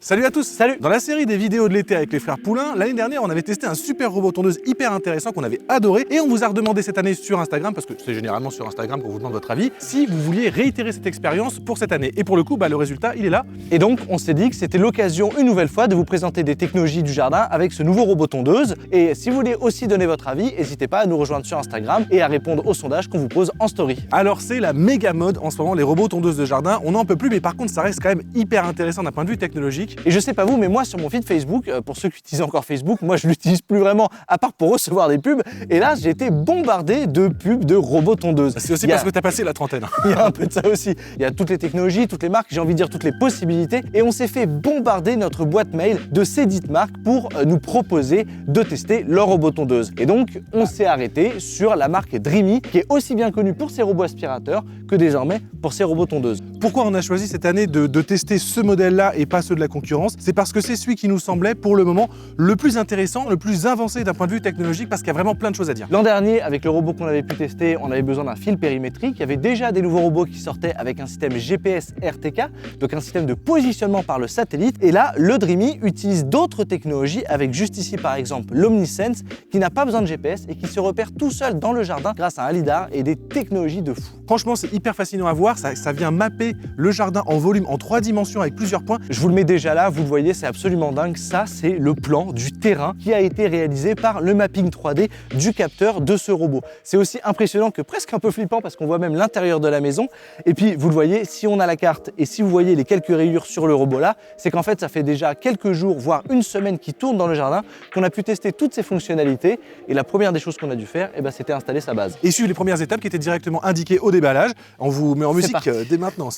Salut à tous. Salut. Dans la série des vidéos de l'été avec les frères Poulain, l'année dernière, on avait testé un super robot tondeuse hyper intéressant qu'on avait adoré et on vous a redemandé cette année sur Instagram, parce que c'est généralement sur Instagram qu'on vous demande votre avis, si vous vouliez réitérer cette expérience pour cette année. Et pour le coup, le résultat, il est là. Et donc, on s'est dit que c'était l'occasion, une nouvelle fois, de vous présenter des technologies du jardin avec ce nouveau robot tondeuse. Et si vous voulez aussi donner votre avis, n'hésitez pas à nous rejoindre sur Instagram et à répondre au sondage qu'on vous pose en story. Alors c'est la méga mode en ce moment, les robots tondeuses de jardin, on n'en peut plus, mais par contre ça reste quand même hyper intéressant d'un point de vue technologique. Et je sais pas vous, mais moi sur mon feed Facebook, pour ceux qui utilisent encore Facebook, moi je l'utilise plus vraiment, à part pour recevoir des pubs. Et là, j'ai été bombardé de pubs de robots tondeuses. C'est aussi parce que t'as passé la trentaine. Il y a un peu de ça aussi. Il y a toutes les technologies, toutes les marques, j'ai envie de dire toutes les possibilités. Et on s'est fait bombarder notre boîte mail de ces dites marques pour nous proposer de tester leur robot tondeuse. Et donc, on s'est arrêté sur la marque Dreamy, qui est aussi bien connue pour ses robots aspirateurs que désormais pour ses robots tondeuses. Pourquoi on a choisi cette année de tester ce modèle-là et pas ceux de la concurrence? C'est parce que c'est celui qui nous semblait pour le moment le plus intéressant, le plus avancé d'un point de vue technologique, parce qu'il y a vraiment plein de choses à dire. L'an dernier, avec le robot qu'on avait pu tester, on avait besoin d'un fil périmétrique. Il y avait déjà des nouveaux robots qui sortaient avec un système GPS RTK, donc un système de positionnement par le satellite. Et là, le Dreamy utilise d'autres technologies, avec juste ici par exemple l'Omnisense, qui n'a pas besoin de GPS et qui se repère tout seul dans le jardin grâce à un lidar et des technologies de fou. Franchement, c'est hyper fascinant à voir, ça vient mapper le jardin en volume en 3 dimensions avec plusieurs points. Je vous le mets déjà là, vous le voyez, c'est absolument dingue. Ça, c'est le plan du terrain qui a été réalisé par le mapping 3D du capteur de ce robot. C'est aussi impressionnant que presque un peu flippant parce qu'on voit même l'intérieur de la maison. Et puis, vous le voyez, si on a la carte et si vous voyez les quelques rayures sur le robot là, c'est qu'en fait, ça fait déjà quelques jours, voire une semaine qui tourne dans le jardin, qu'on a pu tester toutes ces fonctionnalités. Et la première des choses qu'on a dû faire, c'était installer sa base. Et suivre les premières étapes qui étaient directement indiquées au déballage. On vous met en musique dès maintenant.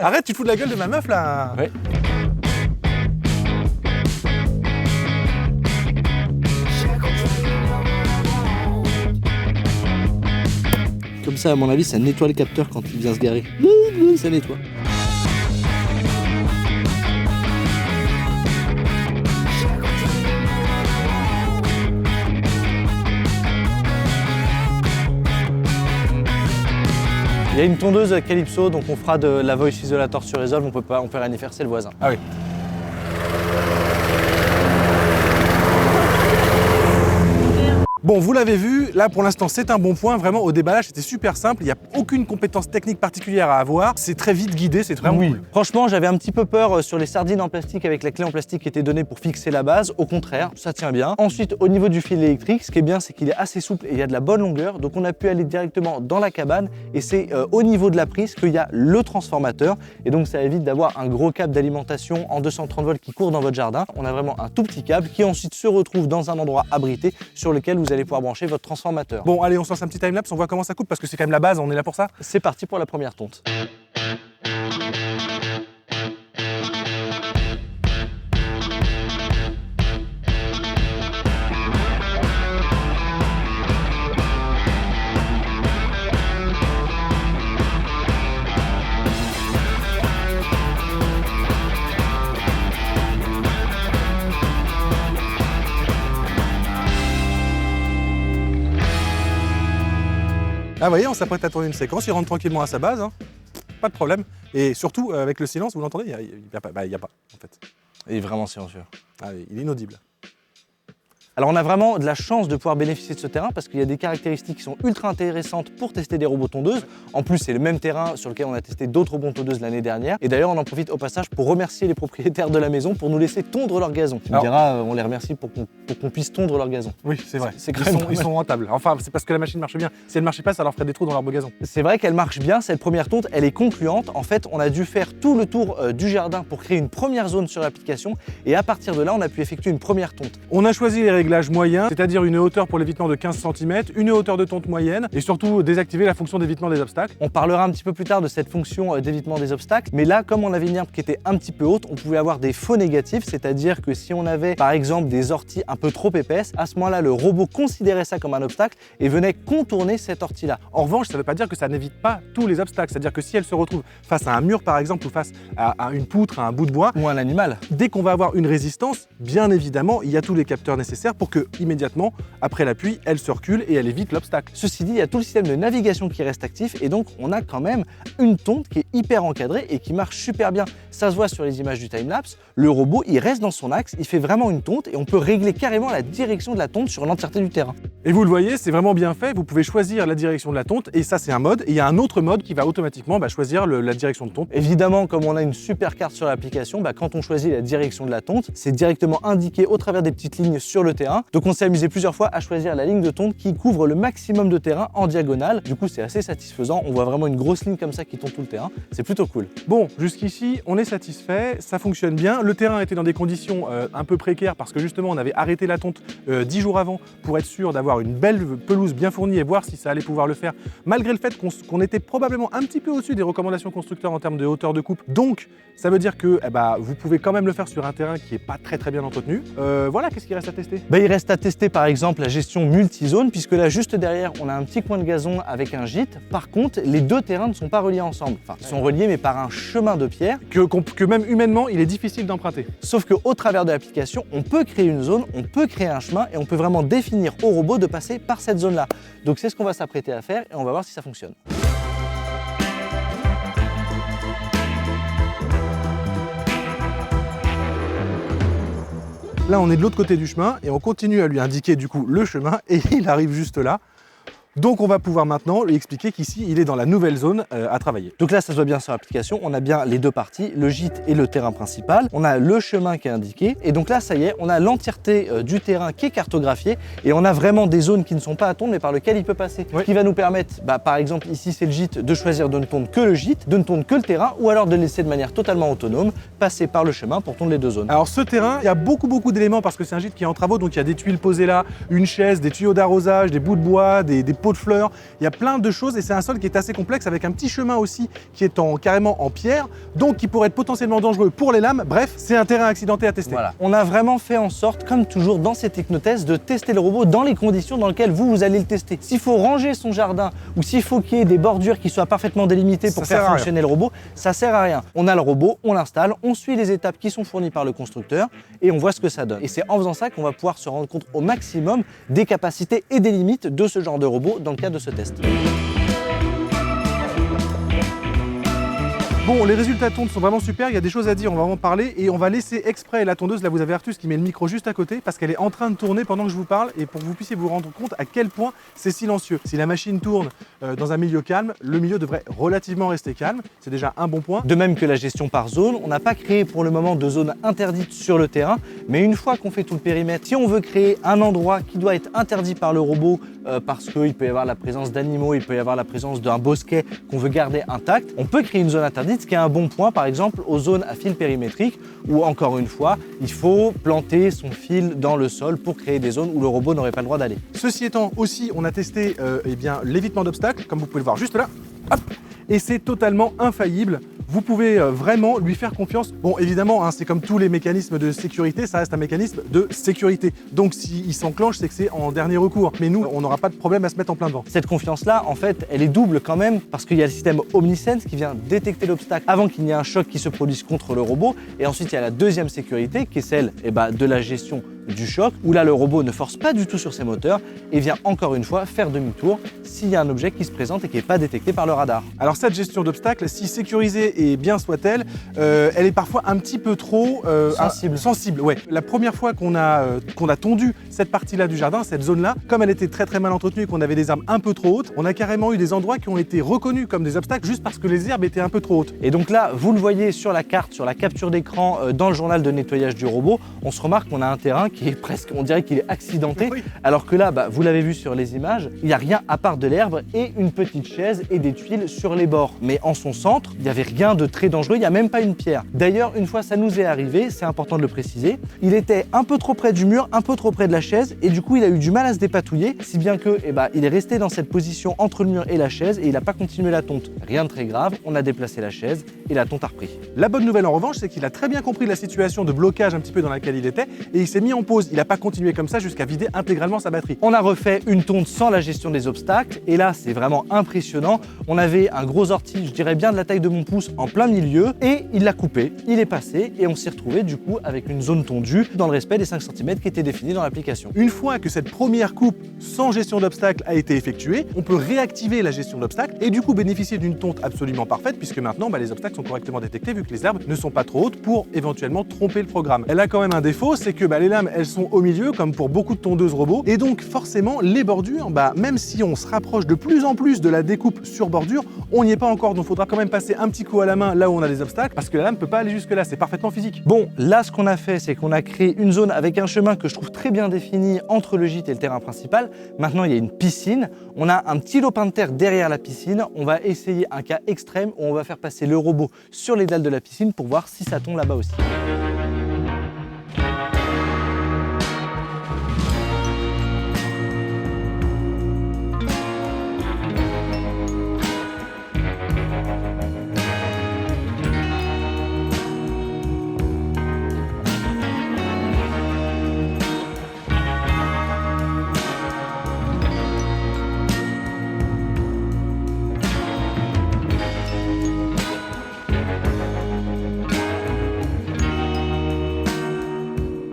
Arrête, tu te fous de la gueule de ma meuf là. Oui. Comme ça, à mon avis, ça nettoie le capteur quand il vient se garer. Ça nettoie. Il y a une tondeuse Calypso, donc on fera de la voice isolator sur Resolve, on peut rien y faire, c'est le voisin. Ah oui. Bon, vous l'avez vu, là pour l'instant c'est un bon point, vraiment au déballage c'était super simple, il n'y a aucune compétence technique particulière à avoir, c'est très vite guidé, c'est vraiment cool. Franchement, j'avais un petit peu peur sur les sardines en plastique avec la clé en plastique qui était donnée pour fixer la base, au contraire, ça tient bien. Ensuite, au niveau du fil électrique, ce qui est bien, c'est qu'il est assez souple et il y a de la bonne longueur, donc on a pu aller directement dans la cabane et c'est au niveau de la prise qu'il y a le transformateur et donc ça évite d'avoir un gros câble d'alimentation en 230 volts qui court dans votre jardin. On a vraiment un tout petit câble qui ensuite se retrouve dans un endroit abrité sur lequel vous allez pouvoir brancher votre transformateur. Bon, allez, on se lance un petit timelapse, on voit comment ça coupe parce que c'est quand même la base, on est là pour ça. C'est parti pour la première tonte. Ah, vous voyez, on s'apprête à tourner une séquence, il rentre tranquillement à sa base, hein. Pas de problème. Et surtout, avec le silence, vous l'entendez, il n'y a pas, en fait. Il est vraiment silencieux. Ah, il est inaudible. Alors on a vraiment de la chance de pouvoir bénéficier de ce terrain parce qu'il y a des caractéristiques qui sont ultra intéressantes pour tester des robots tondeuses. En plus, c'est le même terrain sur lequel on a testé d'autres robots tondeuses l'année dernière. Et d'ailleurs, on en profite au passage pour remercier les propriétaires de la maison pour nous laisser tondre leur gazon. Tu me diras, on les remercie pour qu'on puisse tondre leur gazon. Oui, c'est vrai. Ils sont rentables. Enfin, c'est parce que la machine marche bien. Si elle ne marchait pas, ça leur ferait des trous dans l'arbre gazon. C'est vrai qu'elle marche bien, cette première tonte, elle est concluante. En fait, on a dû faire tout le tour du jardin pour créer une première zone sur l'application. Et à partir de là, on a pu effectuer une première tonte. On a choisi les réglages moyens, c'est-à-dire une hauteur pour l'évitement de 15 cm, une hauteur de tonte moyenne et surtout désactiver la fonction d'évitement des obstacles. On parlera un petit peu plus tard de cette fonction d'évitement des obstacles, mais là, comme on avait une herbe qui était un petit peu haute, on pouvait avoir des faux négatifs, c'est-à-dire que si on avait par exemple des orties un peu trop épaisses, à ce moment-là, le robot considérait ça comme un obstacle et venait contourner cette ortie-là. En revanche, ça ne veut pas dire que ça n'évite pas tous les obstacles, c'est-à-dire que si elle se retrouve face à un mur par exemple ou face à une poutre, à un bout de bois ou un animal, dès qu'on va avoir une résistance, bien évidemment, il y a tous les capteurs nécessaires pour que, immédiatement, après l'appui, elle se recule et elle évite l'obstacle. Ceci dit, il y a tout le système de navigation qui reste actif et donc on a quand même une tonte qui est hyper encadrée et qui marche super bien. Ça se voit sur les images du timelapse, le robot il reste dans son axe, il fait vraiment une tonte et on peut régler carrément la direction de la tonte sur l'entièreté du terrain. Et vous le voyez, c'est vraiment bien fait, vous pouvez choisir la direction de la tonte et ça c'est un mode, et il y a un autre mode qui va automatiquement choisir la direction de tonte. Évidemment, comme on a une super carte sur l'application, quand on choisit la direction de la tonte, c'est directement indiqué au travers des petites lignes sur le terrain. Donc on s'est amusé plusieurs fois à choisir la ligne de tonte qui couvre le maximum de terrain en diagonale. Du coup c'est assez satisfaisant, on voit vraiment une grosse ligne comme ça qui tonte tout le terrain, c'est plutôt cool. Bon, jusqu'ici on est satisfait, ça fonctionne bien. Le terrain était dans des conditions un peu précaires parce que justement on avait arrêté la tonte 10 jours avant pour être sûr d'avoir une belle pelouse bien fournie et voir si ça allait pouvoir le faire, malgré le fait qu'on était probablement un petit peu au-dessus des recommandations constructeurs en termes de hauteur de coupe. Donc ça veut dire que vous pouvez quand même le faire sur un terrain qui n'est pas très bien entretenu. Voilà, qu'est-ce qu'il reste à tester? Il reste à tester par exemple la gestion multi-zone, puisque là juste derrière on a un petit coin de gazon avec un gîte. Par contre les deux terrains ne sont pas reliés ensemble, enfin ils sont reliés mais par un chemin de pierre que même humainement il est difficile d'emprunter. Sauf qu'au travers de l'application on peut créer une zone, on peut créer un chemin et on peut vraiment définir au robot de passer par cette zone là. Donc c'est ce qu'on va s'apprêter à faire et on va voir si ça fonctionne. Là, on est de l'autre côté du chemin et on continue à lui indiquer du coup le chemin et il arrive juste là. Donc on va pouvoir maintenant lui expliquer qu'ici il est dans la nouvelle zone à travailler. Donc là ça se voit bien sur l'application, on a bien les deux parties, le gîte et le terrain principal, on a le chemin qui est indiqué et donc là ça y est, on a l'entièreté du terrain qui est cartographiée et on a vraiment des zones qui ne sont pas à tondre mais par lesquelles il peut passer. Oui. Ce qui va nous permettre, par exemple ici c'est le gîte, de choisir de ne tondre que le gîte, de ne tondre que le terrain ou alors de laisser de manière totalement autonome passer par le chemin pour tondre les deux zones. Alors ce terrain, il y a beaucoup d'éléments parce que c'est un gîte qui est en travaux, donc il y a des tuiles posées là, une chaise, des tuyaux d'arrosage, des bouts de bois, des pots de fleurs, il y a plein de choses et c'est un sol qui est assez complexe avec un petit chemin aussi qui est carrément en pierre, donc qui pourrait être potentiellement dangereux pour les lames. Bref, c'est un terrain accidenté à tester. Voilà. On a vraiment fait en sorte, comme toujours dans ces technotests, de tester le robot dans les conditions dans lesquelles vous allez le tester. S'il faut ranger son jardin ou s'il faut qu'il y ait des bordures qui soient parfaitement délimitées pour faire fonctionner le robot, ça sert à rien. On a le robot, on l'installe, on suit les étapes qui sont fournies par le constructeur et on voit ce que ça donne. Et c'est en faisant ça qu'on va pouvoir se rendre compte au maximum des capacités et des limites de ce genre de robot dans le cadre de ce test. Bon, les résultats de tonte sont vraiment super, il y a des choses à dire, on va en parler et on va laisser exprès la tondeuse, là vous avez Artus qui met le micro juste à côté parce qu'elle est en train de tourner pendant que je vous parle et pour que vous puissiez vous rendre compte à quel point c'est silencieux. Si la machine tourne dans un milieu calme, le milieu devrait relativement rester calme, c'est déjà un bon point. De même que la gestion par zone, on n'a pas créé pour le moment de zone interdite sur le terrain, mais une fois qu'on fait tout le périmètre, si on veut créer un endroit qui doit être interdit par le robot parce qu'il peut y avoir la présence d'animaux, il peut y avoir la présence d'un bosquet qu'on veut garder intact, on peut créer une zone interdite, ce qui est un bon point par exemple aux zones à fil périmétrique où encore une fois, il faut planter son fil dans le sol pour créer des zones où le robot n'aurait pas le droit d'aller. Ceci étant aussi, on a testé l'évitement d'obstacles, comme vous pouvez le voir juste là, hop, et c'est totalement infaillible. Vous pouvez vraiment lui faire confiance. Bon, évidemment, c'est comme tous les mécanismes de sécurité, ça reste un mécanisme de sécurité. Donc, s'il s'enclenche, c'est que c'est en dernier recours. Mais nous, on n'aura pas de problème à se mettre en plein devant. Cette confiance-là, en fait, elle est double quand même, parce qu'il y a le système Omnisense qui vient détecter l'obstacle avant qu'il n'y ait un choc qui se produise contre le robot. Et ensuite, il y a la deuxième sécurité, qui est celle de la gestion du choc, où là, le robot ne force pas du tout sur ses moteurs et vient encore une fois faire demi-tour s'il y a un objet qui se présente et qui n'est pas détecté par le radar. Alors cette gestion d'obstacles, si sécurisée et bien soit-elle, elle est parfois un petit peu trop sensible. Ouais. La première fois qu'on a tondu cette partie-là du jardin, cette zone-là, comme elle était très mal entretenue et qu'on avait des arbres un peu trop hautes, on a carrément eu des endroits qui ont été reconnus comme des obstacles juste parce que les herbes étaient un peu trop hautes. Et donc là, vous le voyez sur la carte, sur la capture d'écran dans le journal de nettoyage du robot, on se remarque qu'on a un terrain qui est presque, on dirait qu'il est accidenté, oui. Alors que là, vous l'avez vu sur les images, il n'y a rien à part de l'herbe et une petite chaise et des tuiles sur les bords. Mais en son centre, il n'y avait rien de très dangereux, il n'y a même pas une pierre. D'ailleurs, une fois ça nous est arrivé, c'est important de le préciser, il était un peu trop près du mur, un peu trop près de la chaise et du coup il a eu du mal à se dépatouiller, si bien que il est resté dans cette position entre le mur et la chaise et il n'a pas continué la tonte. Rien de très grave, on a déplacé la chaise et la tonte a repris. La bonne nouvelle en revanche, c'est qu'il a très bien compris la situation de blocage un petit peu dans laquelle il était et il s'est mis en suppose, il n'a pas continué comme ça jusqu'à vider intégralement sa batterie. On a refait une tonte sans la gestion des obstacles et là c'est vraiment impressionnant. On avait un gros ortie, je dirais bien de la taille de mon pouce en plein milieu et il l'a coupé, il est passé et on s'est retrouvé du coup avec une zone tondue dans le respect des 5 cm qui étaient définis dans l'application. Une fois que cette première coupe sans gestion d'obstacles a été effectuée, on peut réactiver la gestion d'obstacles et du coup bénéficier d'une tonte absolument parfaite puisque maintenant les obstacles sont correctement détectés vu que les herbes ne sont pas trop hautes pour éventuellement tromper le programme. Elle a quand même un défaut, c'est que les lames elles sont au milieu comme pour beaucoup de tondeuses robots et donc forcément les bordures, même si on se rapproche de plus en plus de la découpe sur bordure, on n'y est pas encore, donc il faudra quand même passer un petit coup à la main là où on a des obstacles parce que la lame ne peut pas aller jusque là, c'est parfaitement physique. Bon, là ce qu'on a fait c'est qu'on a créé une zone avec un chemin que je trouve très bien défini entre le gîte et le terrain principal. Maintenant il y a une piscine, on a un petit lopin de terre derrière la piscine, on va essayer un cas extrême où on va faire passer le robot sur les dalles de la piscine pour voir si ça tombe là-bas aussi.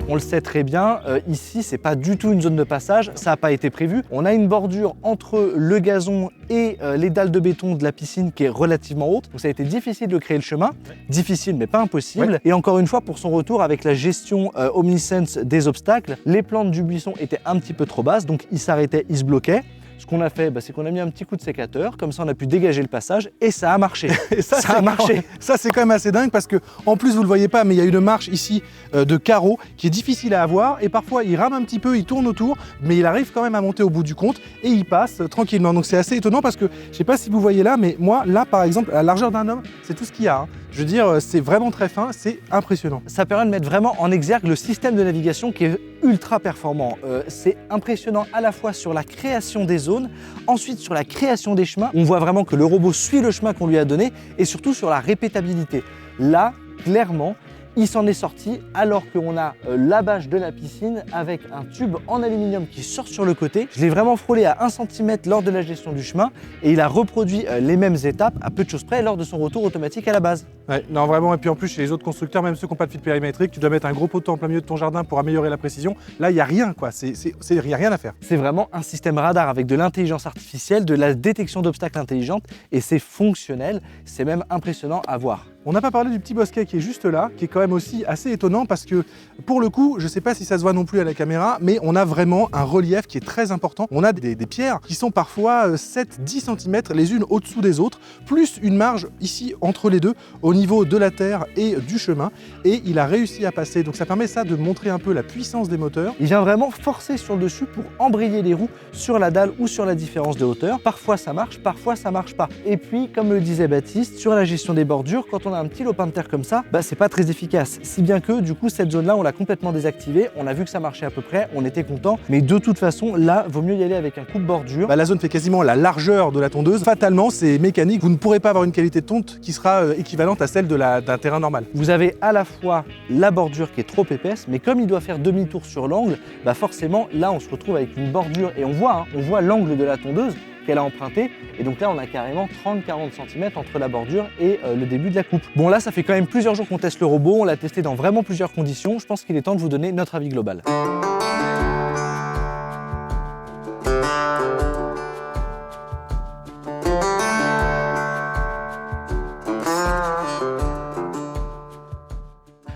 On le sait très bien, ici c'est pas du tout une zone de passage, ça n'a pas été prévu. On a une bordure entre le gazon et les dalles de béton de la piscine qui est relativement haute, donc ça a été difficile de créer le chemin, difficile mais pas impossible. Ouais. Et encore une fois pour son retour avec la gestion Omnisense des obstacles, les plantes du buisson étaient un petit peu trop basses, donc il s'arrêtait, il se bloquait. Ce qu'on a fait, c'est qu'on a mis un petit coup de sécateur, comme ça on a pu dégager le passage et ça a marché. Et ça a marché. Ça c'est quand même assez dingue parce que en plus vous le voyez pas, mais il y a une marche ici de carreaux qui est difficile à avoir et parfois il rame un petit peu, il tourne autour, mais il arrive quand même à monter au bout du compte et il passe tranquillement. Donc c'est assez étonnant parce que je sais pas si vous voyez là, mais moi là par exemple à la largeur d'un homme, c'est tout ce qu'il y a. Je veux dire, c'est vraiment très fin, c'est impressionnant. Ça permet de mettre vraiment en exergue le système de navigation qui est ultra performant. C'est impressionnant à la fois sur la création des zones, ensuite sur la création des chemins. On voit vraiment que le robot suit le chemin qu'on lui a donné et surtout sur la répétabilité. Là, clairement, il s'en est sorti alors qu'on a la bâche de la piscine avec un tube en aluminium qui sort sur le côté. Je l'ai vraiment frôlé à 1 cm lors de la gestion du chemin et il a reproduit les mêmes étapes à peu de choses près lors de son retour automatique à la base. Ouais, non vraiment, et puis en plus chez les autres constructeurs, même ceux qui n'ont pas de fil périmétrique, tu dois mettre un gros poteau en plein milieu de ton jardin pour améliorer la précision. Là, il n'y a rien quoi, il n'y a rien à faire. C'est vraiment un système radar avec de l'intelligence artificielle, de la détection d'obstacles intelligente et c'est fonctionnel, c'est même impressionnant à voir. On n'a pas parlé du petit bosquet qui est juste là, qui est quand même aussi assez étonnant parce que pour le coup, je ne sais pas si ça se voit non plus à la caméra, mais on a vraiment un relief qui est très important. On a des pierres qui sont parfois 7-10 cm les unes au-dessous des autres, plus une marge ici entre les deux au niveau de la terre et du chemin. Et il a réussi à passer, donc ça permet ça de montrer un peu la puissance des moteurs. Il vient vraiment forcer sur le dessus pour embrayer les roues sur la dalle ou sur la différence de hauteur. Parfois ça marche, parfois ça marche pas. Et puis, comme le disait Baptiste, sur la gestion des bordures, quand on a un petit lopin de terre comme ça, c'est pas très efficace. Si bien que du coup cette zone là on l'a complètement désactivée, on a vu que ça marchait à peu près, on était content, mais de toute façon là vaut mieux y aller avec un coupe-bordure. La zone fait quasiment la largeur de la tondeuse. Fatalement c'est mécanique, vous ne pourrez pas avoir une qualité de tonte qui sera équivalente à celle d'un terrain normal. Vous avez à la fois la bordure qui est trop épaisse, mais comme il doit faire demi-tour sur l'angle, forcément là on se retrouve avec une bordure et on voit l'angle de la tondeuse qu'elle a emprunté et donc là on a carrément 30-40 cm entre la bordure et le début de la coupe. Bon là ça fait quand même plusieurs jours qu'on teste le robot, on l'a testé dans vraiment plusieurs conditions, je pense qu'il est temps de vous donner notre avis global.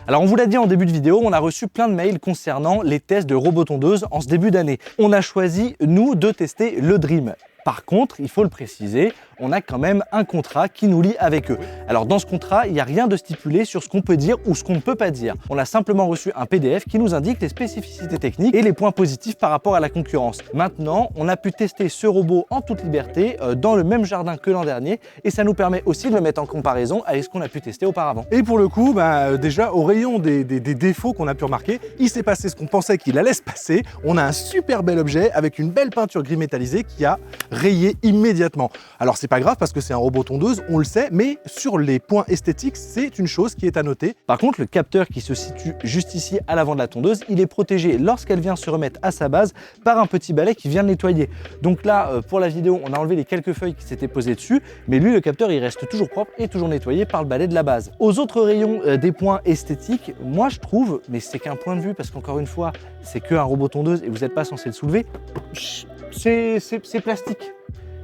Alors on vous l'a dit en début de vidéo, on a reçu plein de mails concernant les tests de robots tondeuses en ce début d'année. On a choisi, nous, de tester le Dream. Par contre, il faut le préciser, on a quand même un contrat qui nous lie avec eux. Alors dans ce contrat, il n'y a rien de stipulé sur ce qu'on peut dire ou ce qu'on ne peut pas dire. On a simplement reçu un PDF qui nous indique les spécificités techniques et les points positifs par rapport à la concurrence. Maintenant, on a pu tester ce robot en toute liberté dans le même jardin que l'an dernier et ça nous permet aussi de le mettre en comparaison avec ce qu'on a pu tester auparavant. Et pour le coup, déjà au rayon des défauts qu'on a pu remarquer, il s'est passé ce qu'on pensait qu'il allait se passer. On a un super bel objet avec une belle peinture gris métallisée qui a rayé immédiatement. Alors c'est pas grave parce que c'est un robot tondeuse, on le sait, mais sur les points esthétiques, c'est une chose qui est à noter. Par contre, le capteur qui se situe juste ici à l'avant de la tondeuse, il est protégé lorsqu'elle vient se remettre à sa base par un petit balai qui vient le nettoyer. Donc là, pour la vidéo, on a enlevé les quelques feuilles qui s'étaient posées dessus, mais lui, le capteur, il reste toujours propre et toujours nettoyé par le balai de la base. Aux autres rayons des points esthétiques, moi je trouve, mais c'est qu'un point de vue parce qu'encore une fois, c'est qu'un robot tondeuse et vous n'êtes pas censé le soulever, c'est plastique.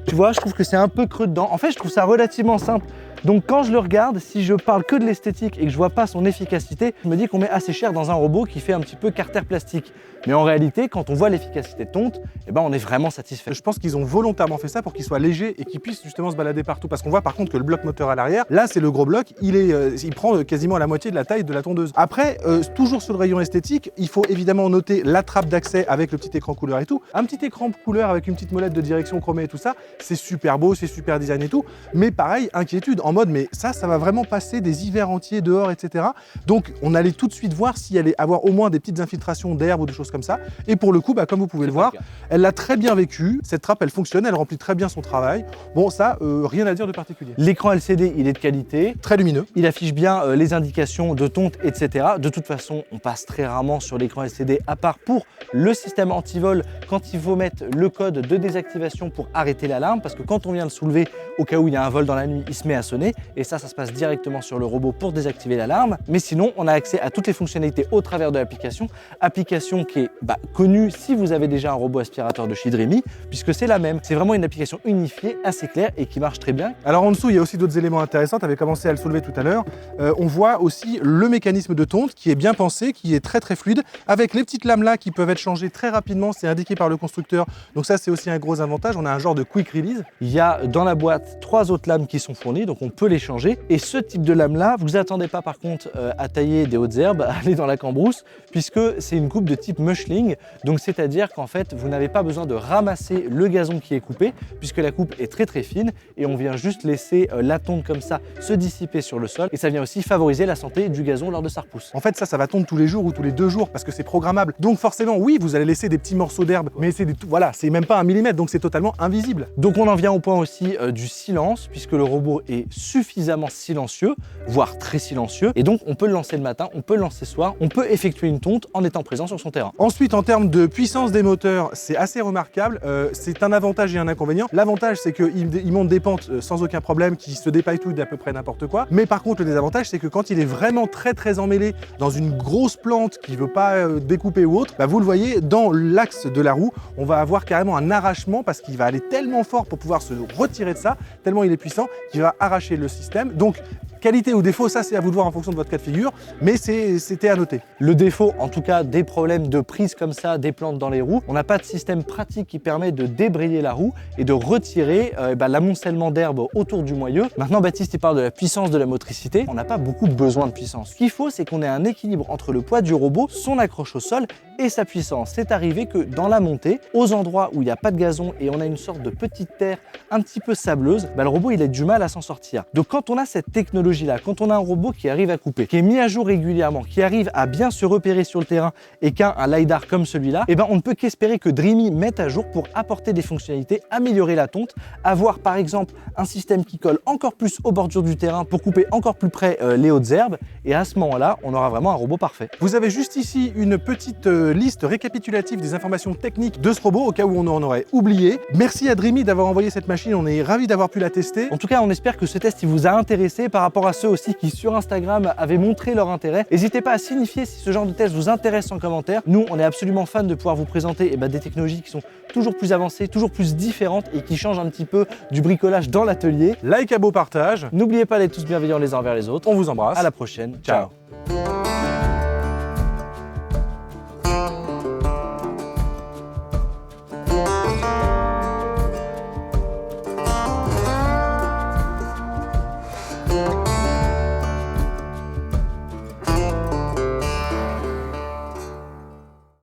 Tu vois, je trouve que c'est un peu creux dedans. En fait, je trouve ça relativement simple. Donc quand je le regarde, si je parle que de l'esthétique et que je vois pas son efficacité, je me dis qu'on met assez cher dans un robot qui fait un petit peu carter plastique. Mais en réalité, quand on voit l'efficacité de tonte, eh ben on est vraiment satisfait. Je pense qu'ils ont volontairement fait ça pour qu'il soit léger et qu'il puisse justement se balader partout. Parce qu'on voit par contre que le bloc moteur à l'arrière, là c'est le gros bloc, il prend quasiment la moitié de la taille de la tondeuse. Après, toujours sur le rayon esthétique, il faut évidemment noter la trappe d'accès avec le petit écran couleur et tout. Un petit écran couleur avec une petite molette de direction chromée et tout ça, c'est super beau, c'est super design et tout. Mais pareil, inquiétude en mode, mais ça va vraiment passer des hivers entiers dehors, etc. Donc on allait tout de suite voir s'il allait avoir au moins des petites infiltrations d'herbe ou des choses comme ça. Et pour le coup, comme vous pouvez le voir, elle l'a très bien vécu. Cette trappe, elle fonctionne, elle remplit très bien son travail. Bon, ça, rien à dire de particulier. L'écran LCD, il est de qualité. Très lumineux. Il affiche bien les indications de tonte, etc. De toute façon, on passe très rarement sur l'écran LCD, à part pour le système anti-vol, quand il faut mettre le code de désactivation pour arrêter l'alarme, parce que quand on vient le soulever, au cas où il y a un vol dans la nuit, il se met à sonner. Et ça se passe directement sur le robot pour désactiver l'alarme. Mais sinon, on a accès à toutes les fonctionnalités au travers de l'application. Application qui est connue si vous avez déjà un robot aspirateur de chez Dreamy, puisque c'est la même. C'est vraiment une application unifiée, assez claire et qui marche très bien. Alors en dessous, il y a aussi d'autres éléments intéressants. Tu avais commencé à le soulever tout à l'heure. On voit aussi le mécanisme de tonte qui est bien pensé, qui est très fluide, avec les petites lames là qui peuvent être changées très rapidement. C'est indiqué par le constructeur. Donc ça, c'est aussi un gros avantage. On a un genre de quick release. Il y a dans la boîte 3 autres lames qui sont fournies, donc on peut les changer. Et ce type de lame là, vous attendez pas par contre à tailler des hautes herbes, à aller dans la cambrousse, puisque c'est une coupe de type mushling. Donc c'est-à-dire qu'en fait, vous n'avez pas besoin de ramasser le gazon qui est coupé, puisque la coupe est très fine et on vient juste laisser la tonte comme ça se dissiper sur le sol. Et ça vient aussi favoriser la santé du gazon lors de sa repousse. En fait, ça va tondre tous les jours ou tous les 2 jours parce que c'est programmable. Donc forcément, oui, vous allez laisser des petits morceaux d'herbe, mais c'est même pas 1 millimètre, donc c'est totalement invisible. Donc on en vient au point aussi du silence, puisque le robot est suffisamment silencieux, voire très silencieux. Et donc on peut le lancer le matin, on peut le lancer le soir, on peut effectuer une tonte en étant présent sur son terrain. Ensuite, en termes de puissance des moteurs, c'est assez remarquable. C'est un avantage et un inconvénient. L'avantage, c'est qu'il monte des pentes sans aucun problème, qui se dépaillent d'à peu près n'importe quoi. Mais par contre, le désavantage, c'est que quand il est vraiment très emmêlé dans une grosse plante qui ne veut pas découper ou autre, vous le voyez, dans l'axe de la roue, on va avoir carrément un arrachement parce qu'il va aller tellement fort pour pouvoir se retirer de ça, tellement il est puissant, qu'il va arracher le système. Donc, qualité ou défaut, ça c'est à vous de voir en fonction de votre cas de figure, mais c'était à noter. Le défaut, en tout cas, des problèmes de prise comme ça, des plantes dans les roues, on n'a pas de système pratique qui permet de débrayer la roue et de retirer l'amoncellement d'herbe autour du moyeu. Maintenant, Baptiste, il parle de la puissance de la motricité. On n'a pas beaucoup besoin de puissance. Ce qu'il faut, c'est qu'on ait un équilibre entre le poids du robot, son accroche au sol et sa puissance. C'est arrivé que dans la montée, aux endroits où il n'y a pas de gazon et on a une sorte de petite terre un petit peu sableuse, le robot il a du mal à s'en sortir. Donc quand on a cette technologie-là, quand on a un robot qui arrive à couper, qui est mis à jour régulièrement, qui arrive à bien se repérer sur le terrain et qu'a un LiDAR comme celui-là, on ne peut qu'espérer que Dreamy mette à jour pour apporter des fonctionnalités, améliorer la tonte, avoir par exemple un système qui colle encore plus aux bordures du terrain pour couper encore plus près les hautes herbes, et à ce moment-là, on aura vraiment un robot parfait. Vous avez juste ici une petite liste récapitulative des informations techniques de ce robot au cas où on en aurait oublié. Merci à Dreamy d'avoir envoyé cette machine, on est ravis d'avoir pu la tester. En tout cas, on espère que ce test il vous a intéressé par rapport à ceux aussi qui sur Instagram avaient montré leur intérêt. N'hésitez pas à signifier si ce genre de test vous intéresse en commentaire. Nous, on est absolument fans de pouvoir vous présenter des technologies qui sont toujours plus avancées, toujours plus différentes et qui changent un petit peu du bricolage dans l'atelier. Like, abo, partage. N'oubliez pas d'être tous bienveillants les uns envers les autres. On vous embrasse. À la prochaine. Ciao.